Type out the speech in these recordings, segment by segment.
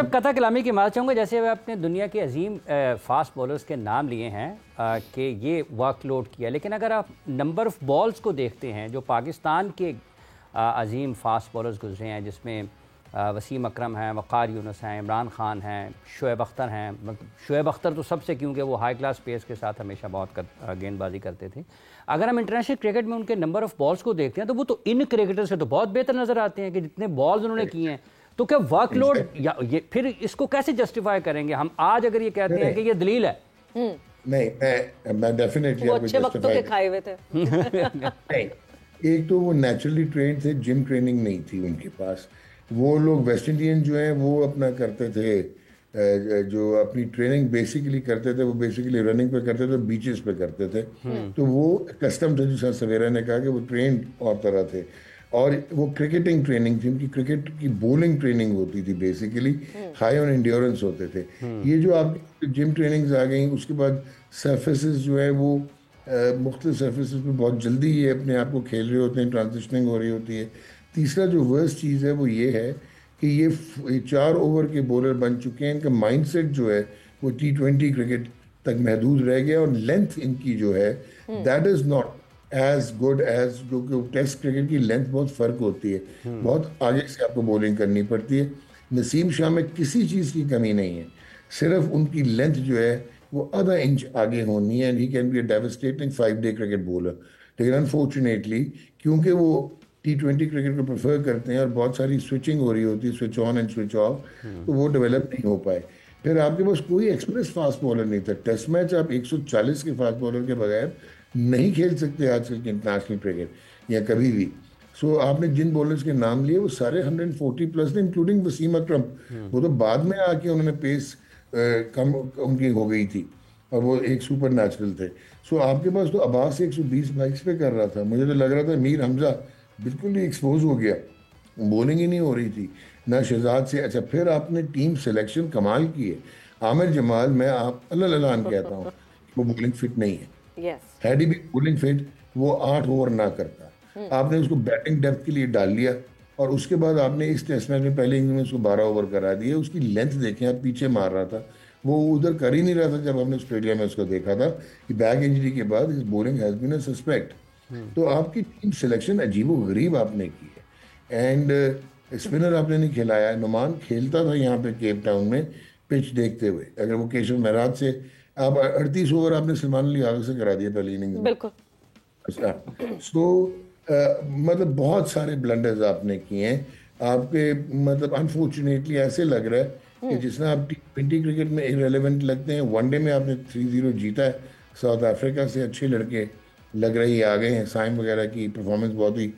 اب قطع کلامی کی بات چاہوں گا. جیسے آپ نے دنیا کے عظیم فاسٹ بولرز کے نام لیے ہیں کہ یہ ورک لوڈ کیا, لیکن اگر آپ نمبر آف بالز کو دیکھتے ہیں جو پاکستان کے عظیم فاسٹ بولرز گزرے ہیں, جس میں وسیم اکرم ہیں, وقار یونس ہیں, عمران خان ہیں, شعیب اختر ہیں. شعیب اختر تو سب سے, کیونکہ وہ ہائی کلاس پیس کے ساتھ ہمیشہ بہت گیند بازی کرتے تھے. اگر ہم انٹرنیشنل کرکٹ میں ان کے نمبر آف بالز کو دیکھتے ہیں تو وہ تو ان کرکٹر سے تو بہت بہتر نظر آتے ہیں کہ جتنے بالز انہوں نے کیے ہیں. تو کیا ورک لوڈ, یہ پھر اس کو کیسے جسٹیفائی کریں گے ہم آج اگر یہ کہتے ہیں کہ یہ دلیل ہے؟ نہیں, میں ڈیفینیٹلی وہ اچھے وقتوں کے کھائے ہوئے تھے. نہیں, ایک تو وہ نیچرلی ٹرینڈ تھے, جم ٹریننگ نہیں تھی ان کے پاس. وہ لوگ ویسٹ انڈین جو ہیں وہ اپنا کرتے تھے, جو اپنی ٹریننگ بیسیکلی کرتے تھے وہ بیسیکلی رننگ پہ کرتے تھے, بیچز پہ کرتے تھے. تو وہ کسٹم تھے, جیسا سویرا نے کہا کہ وہ ٹرینڈ اور طرح تھے. اور وہ کرکٹنگ ٹریننگ تھی ان کی, کرکٹ کی بولنگ ٹریننگ ہوتی تھی بیسیکلی, ہائی آن انڈیورنس ہوتے تھے. یہ جو آپ جم ٹریننگز آ گئیں, اس کے بعد سرفیسز جو ہے وہ مختلف سرفیسز پہ بہت جلدی یہ اپنے آپ کو کھیل رہے ہوتے ہیں, ٹرانزیشننگ ہو رہی ہوتی ہے. تیسرا جو ورسٹ چیز ہے وہ یہ ہے کہ یہ 4 اوور کے بولر بن چکے ہیں. ان کا مائنڈ سیٹ جو ہے وہ T20 کرکٹ تک محدود رہ گیا, اور لینتھ ان کی جو ہے that is not as good as, جو کہ ٹیسٹ کرکٹ کی لینتھ بہت فرق ہوتی ہے, بہت آگے سے آپ کو بولنگ کرنی پڑتی ہے. نسیم شاہ میں کسی چیز کی کمی نہیں ہے, صرف ان کی لینتھ جو ہے وہ آدھا انچ آگے ہونی ہے, and he can be a devastating 5 day cricket bowler. لیکن انفارچونیٹلی کیونکہ وہ T20 کرکٹ کو پریفر کرتے ہیں اور بہت ساری سوئچنگ ہو رہی ہوتی ہے, switch on and switch off, تو وہ ڈیولپ نہیں ہو پائے. پھر آپ کے پاس کوئی ایکسپریس فاسٹ بولر نہیں تھا. ٹیسٹ میچ آپ 140 کے فاسٹ بولر کے بغیر نہیں کھیل سکتے آج کل کے انٹرنیشنل کرکٹ, یا کبھی بھی. سو آپ نے جن بولرز کے نام لیے وہ سارے 140 پلس تھے, انکلوڈنگ وسیم اکرم. وہ تو بعد میں آ کے انہوں نے پیس کم ان کی ہو گئی تھی, اور وہ ایک سپر نیچرل تھے. سو آپ کے پاس تو عباس 120 بائکس پہ کر رہا تھا. مجھے تو لگ رہا تھا میر حمزہ بالکل ہی ایکسپوز ہو گیا, بولنگ ہی نہیں ہو رہی تھی نہ شہزاد سے. اچھا, پھر آپ نے ٹیم سلیکشن کمال کی ہے. عامر جمال, میں آپ اللہ اعلان کہتا ہوں وہ بولنگ فٹ نہیں ہے. ہیڈی بھی بولنگ فٹ, وہ 8 اوور نہ کرتا. آپ نے اس کو بیٹنگ ڈیپتھ کے لیے ڈال لیا, اور اس کے بعد آپ نے اس ٹیسٹ میچ میں پہلے اننگ میں اس کو 12 اوور کرا دیا. اس کی لینتھ دیکھیں آپ, پیچھے مار رہا تھا, وہ ادھر کر ہی نہیں رہا تھا. جب ہم نے آسٹریلیا میں اس کو دیکھا تھا کہ بیک انجری کے بعد اس bowling has been a suspect. تو آپ کی ٹیم سلیکشن عجیب و غریب آپ نے کی ہے. اینڈ اسپنر آپ نے نہیں کھلایا. نعمان کھیلتا تھا یہاں پہ کیپ ٹاؤن میں پچ دیکھتے ہوئے. اگر وہ کیشو مہراج سے آپ 38 اوور آپ نے سلمان علی آغا سے کرا دیا پہلی اننگ میں. بالکل. سو مطلب بہت سارے بلنڈرز آپ نے کیے ہیں. آپ کے مطلب انفارچونیٹلی ایسے لگ رہا ہے کہ جس طرح آپ T20 کرکٹ میں irrelevant لگتے ہیں, ون ڈے میں آپ نے 3-0 جیتا ہے ساؤتھ افریقہ سے. اچھے لڑکے لگ رہے ہی آ گئے ہیں, سائم وغیرہ کی پرفارمنس بہت ہی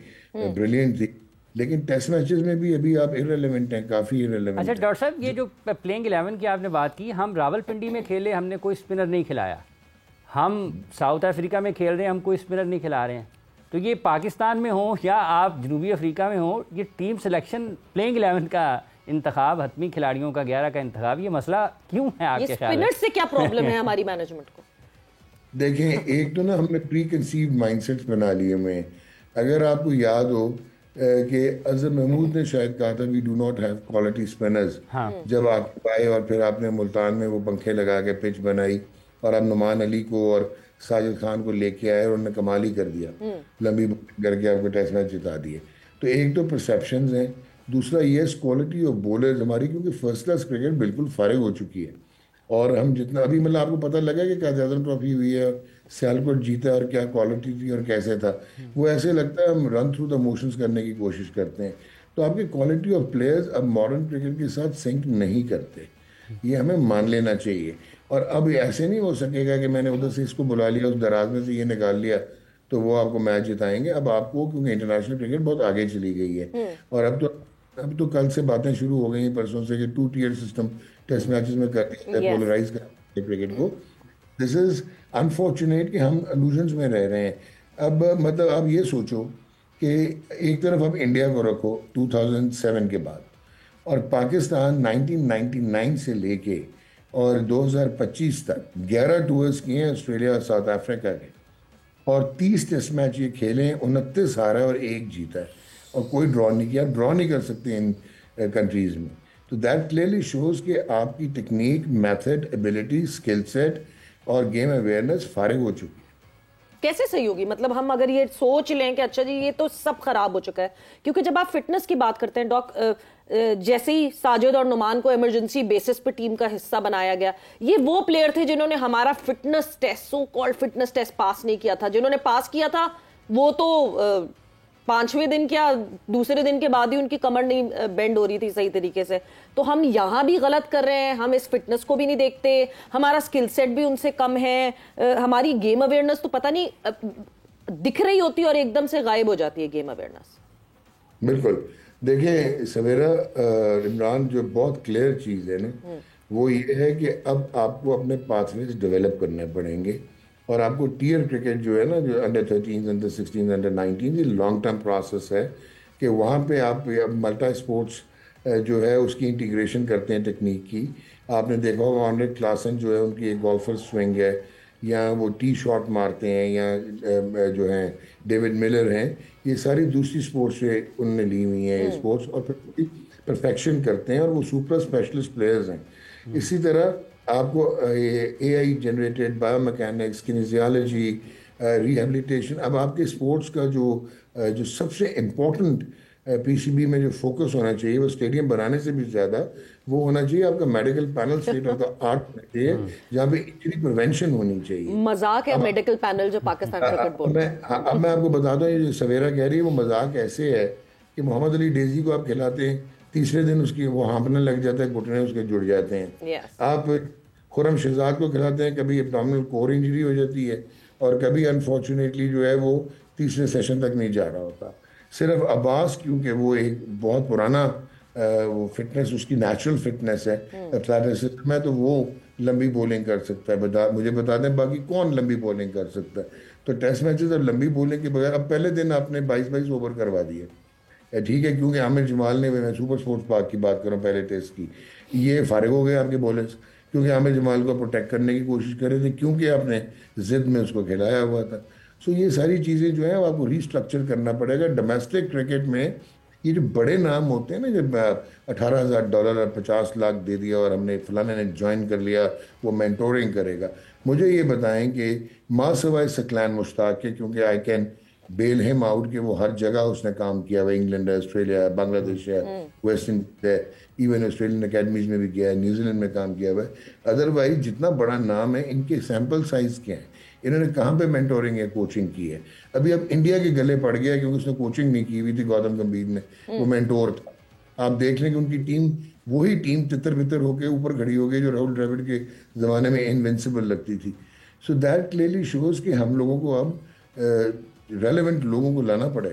بریلینٹ تھی, لیکن ٹیسٹ میچز میں بھی ابھی آپ irrelevant ہیں, کافی irrelevant. اچھا ڈاکٹر صاحب, یہ جو پلینگ 11 کی آپ نے بات کی, ہم راول پنڈی میں کھیلے, ہم نے کوئی اسپنر نہیں کھلایا. ہم ساؤتھ افریقہ میں کھیل رہے ہیں, ہم کوئی اسپنر نہیں کھلا رہے ہیں. تو یہ پاکستان میں ہوں یا آپ جنوبی افریقہ میں ہوں, یہ ٹیم سلیکشن پلینگ 11 کا انتخاب, حتمی کھلاڑیوں کا 11 کا انتخاب, یہ مسئلہ کیوں ہے آپ کے خیال میں؟ اسپنر سے کیا پرابلم ہے ہماری مینجمنٹ کو؟ دیکھیں, ایک تو نا ہم نے پری کنسیوڈ مائنڈ سیٹس بنا لیے ہوئے. اگر آپ کو یاد ہو کہ اظہر محمود نے شاید کہا تھا we do not have quality spinners, جب آپ آئے اور پھر آپ نے ملتان میں وہ پنکھے لگا کے پچ بنائی, اور آپ نعمان علی کو اور ساجد خان کو لے کے آئے اور انہوں نے کمال ہی کر دیا, لمبی بولنگ کر کے آپ کو ٹیسٹ میچ جتا دیے. تو ایک تو پرسیپشنز ہیں, دوسرا یس کوالٹی آف بولرز ہماری, کیونکہ فرسٹ کلاس کرکٹ بالکل فارغ ہو چکی ہے. اور ہم جتنا ابھی مطلب آپ کو پتہ لگا کہ قائد اعظم ٹرافی ہوئی ہے, سیالکوٹ جیتا اور کیا کوالٹی تھی اور کیسے تھا, وہ ایسے لگتا ہے ہم رن تھرو دا موشنز کرنے کی کوشش کرتے ہیں. تو آپ کی کوالٹی آف پلیئرز اب ماڈرن کرکٹ کے ساتھ سنک نہیں کرتے, یہ ہمیں مان لینا چاہیے. اور اب ایسے نہیں ہو سکے گا کہ میں نے ادھر سے اس کو بلا لیا, اس دراز میں سے یہ نکال لیا تو وہ آپ کو میچ جتائیں گے. اب آپ کو, کیونکہ انٹرنیشنل کرکٹ بہت آگے چلی گئی ہے, اور اب تو کل سے باتیں شروع ہو گئی ہیں, پرسوں سے, کہ 2 ٹیئر سسٹم ٹیسٹ میچز میں کرتے ہیں, پولرائز کرتے ہیں کرکٹ کو. دس از انفارچونیٹ کہ ہم الوژنس میں رہ رہے ہیں. اب مطلب آپ یہ سوچو کہ ایک طرف آپ انڈیا کو رکھو 2007 کے بعد, اور پاکستان 1999 سے لے کے اور 2025 تک 11 ٹورز کیے ہیں آسٹریلیا اور ساؤتھ افریقہ کے, اور 30 ٹیسٹ میچ یہ کھیلے ہیں, 29 ہارا ہے اور 1 جیتا ہے, اور کوئی ڈرا نہیں کیا. ڈرا نہیں کر سکتے ان کنٹریز میں. تو دیٹ کلیئرلی شوز کہ آپ کی technique, method, ability, skill set اور گیم اویئرنیس فارغ ہو چکی ہے. کیسے صحیح ہوگی؟ مطلب ہم اگر یہ سوچ لیں کہ اچھا جی یہ تو سب خراب ہو چکا ہے، کیونکہ جب آپ فٹنس کی بات کرتے ہیں ڈاک، جیسے ہی ساجد اور نعمان کو ایمرجنسی بیسس پہ ٹیم کا حصہ بنایا گیا، یہ وہ پلیئر تھے جنہوں نے ہمارا fitness test, so called fitness test pass نہیں کیا تھا. جنہوں نے پاس کیا تھا وہ تو 5ویں دن کیا دوسرے دن کے بعد ہی ان کی کمر نہیں بینڈ ہو رہی تھی صحیح طریقے سے. تو ہم یہاں بھی غلط کر رہے ہیں، ہم اس فٹنس کو بھی نہیں دیکھتے، ہمارا سکل سیٹ بھی ان سے کم ہے، ہماری گیم اویئرنیس تو پتہ نہیں دکھ رہی ہوتی ہے اور ایک دم سے غائب ہو جاتی ہے گیم اویئرنیس. بالکل. دیکھیں سویرا، عمران، جو بہت کلیئر چیز ہے نا وہ یہ ہے کہ اب آپ کو اپنے پاتھ ویز ڈیولپ کرنے پڑیں گے، اور آپ کو ٹیئر کرکٹ جو ہے نا، جو انڈر 13 انڈر 16 انڈر 19، یہ لانگ ٹرم پروسیس ہے کہ وہاں پہ آپ ملٹا اسپورٹس جو ہے اس کی انٹیگریشن کرتے ہیں ٹیکنیک کی. آپ نے دیکھا ہوگا آنڈر کلاسن جو ہے ان کی ایک گولفر سوئنگ ہے، یا وہ ٹی شاٹ مارتے ہیں، یا جو ہیں ڈیوڈ ملر ہیں، یہ ساری دوسری سپورٹس سے انہوں نے لی ہوئی ہیں اسپورٹس، اور پھر پرفیکشن کرتے ہیں، اور وہ سپر اسپیشلسٹ پلیئرز ہیں. اسی طرح آپ کو اے آئی جنریٹڈ بایو میکینکس، کنیزیالوجی، ریہیبلیٹیشن، اب آپ کے اسپورٹس کا جو سب سے امپورٹنٹ پی سی بی میں جو فوکس ہونا چاہیے، وہ اسٹیڈیم بنانے سے بھی زیادہ وہ ہونا چاہیے آپ کا medical panel state of the art ہونا چاہیے، جہاں پہ انجری پریونشن ہونی چاہیے. مذاق ہے میڈیکل پینل جو پاکستان کرکٹ بورڈ. اب میں آپ کو بتا دوں، یہ جو سویرا کہہ رہی ہے وہ مذاق ایسے ہے کہ محمد علی ڈیزی کو آپ کھلاتے ہیں، تیسرے دن اس کی وہ ہانپنے لگ جاتا ہے، گھٹنے اس کے جڑ جاتے ہیں. آپ خرم شہزاد کو کھلاتے ہیں، کبھی ایبڈومینل کور انجری ہو جاتی ہے، اور کبھی انفارچونیٹلی جو ہے وہ تیسرے سیشن تک نہیں جا رہا ہوتا. صرف عباس، کیونکہ وہ ایک بہت پرانا وہ فٹنس اس کی نیچرل فٹنس ہے ایتھلیٹسزم میں، تو وہ لمبی بولنگ کر سکتا ہے. مجھے بتا دیں باقی کون لمبی بولنگ کر سکتا ہے؟ تو ٹیسٹ میچز اب لمبی بولنگ کے بغیر، اب پہلے دن آپ نے 22 اوور کروا دیے، ٹھیک ہے، کیونکہ عامر جمال نے، میں سپر اسپورٹس پاک کی بات کروں پہلے ٹیسٹ کی، یہ فارغ ہو گئے آپ کے بولرز، کیونکہ عامر جمال کو پروٹیکٹ کرنے کی کوشش کر رہے تھے، کیونکہ آپ نے ضد میں اس کو کھلایا ہوا تھا. سو یہ ساری چیزیں جو ہیں آپ کو ریسٹرکچر کرنا پڑے گا. ڈومیسٹک کرکٹ میں یہ جو بڑے نام ہوتے ہیں نا، جب $18,000 اور 50 لاکھ دے دیا اور ہم نے فلانے نے جوائن کر لیا، وہ مینٹورنگ کرے گا، مجھے یہ بتائیں کہ ماں سوائے سکلین مشتاق کے، کیونکہ I can bail him out کہ وہ ہر جگہ اس نے کام کیا ہوا، انگلینڈ ہے، آسٹریلیا ہے، بنگلہ دیش ہے، ویسٹ انڈیز ہے، ایون آسٹریلین اکیڈمیز میں بھی گیا ہے، نیوزی لینڈ میں کام کیا ہوا ہے. ادروائز جتنا بڑا نام ہے، ان کے سیمپل سائز کیا ہیں، انہوں نے کہاں پہ مینٹورنگ ہے، کوچنگ کی ہے. ابھی اب انڈیا کے گلے پڑ گیا کیونکہ اس نے کوچنگ نہیں کی ہوئی تھی، گوتم گمبھیر نے، وہ مینٹور تھا. آپ دیکھ لیں کہ ان کی ٹیم وہی ٹیم تتر بتر ہو کے اوپر کھڑی ہو گئی جو راہل ڈراوڈ کے زمانے میں انوینسیبل لگتی تھی. سو دیٹ کلیئرلی شوز کہ ہم لوگوں کو اب ریلیونٹ لوگوں کو لانا پڑے.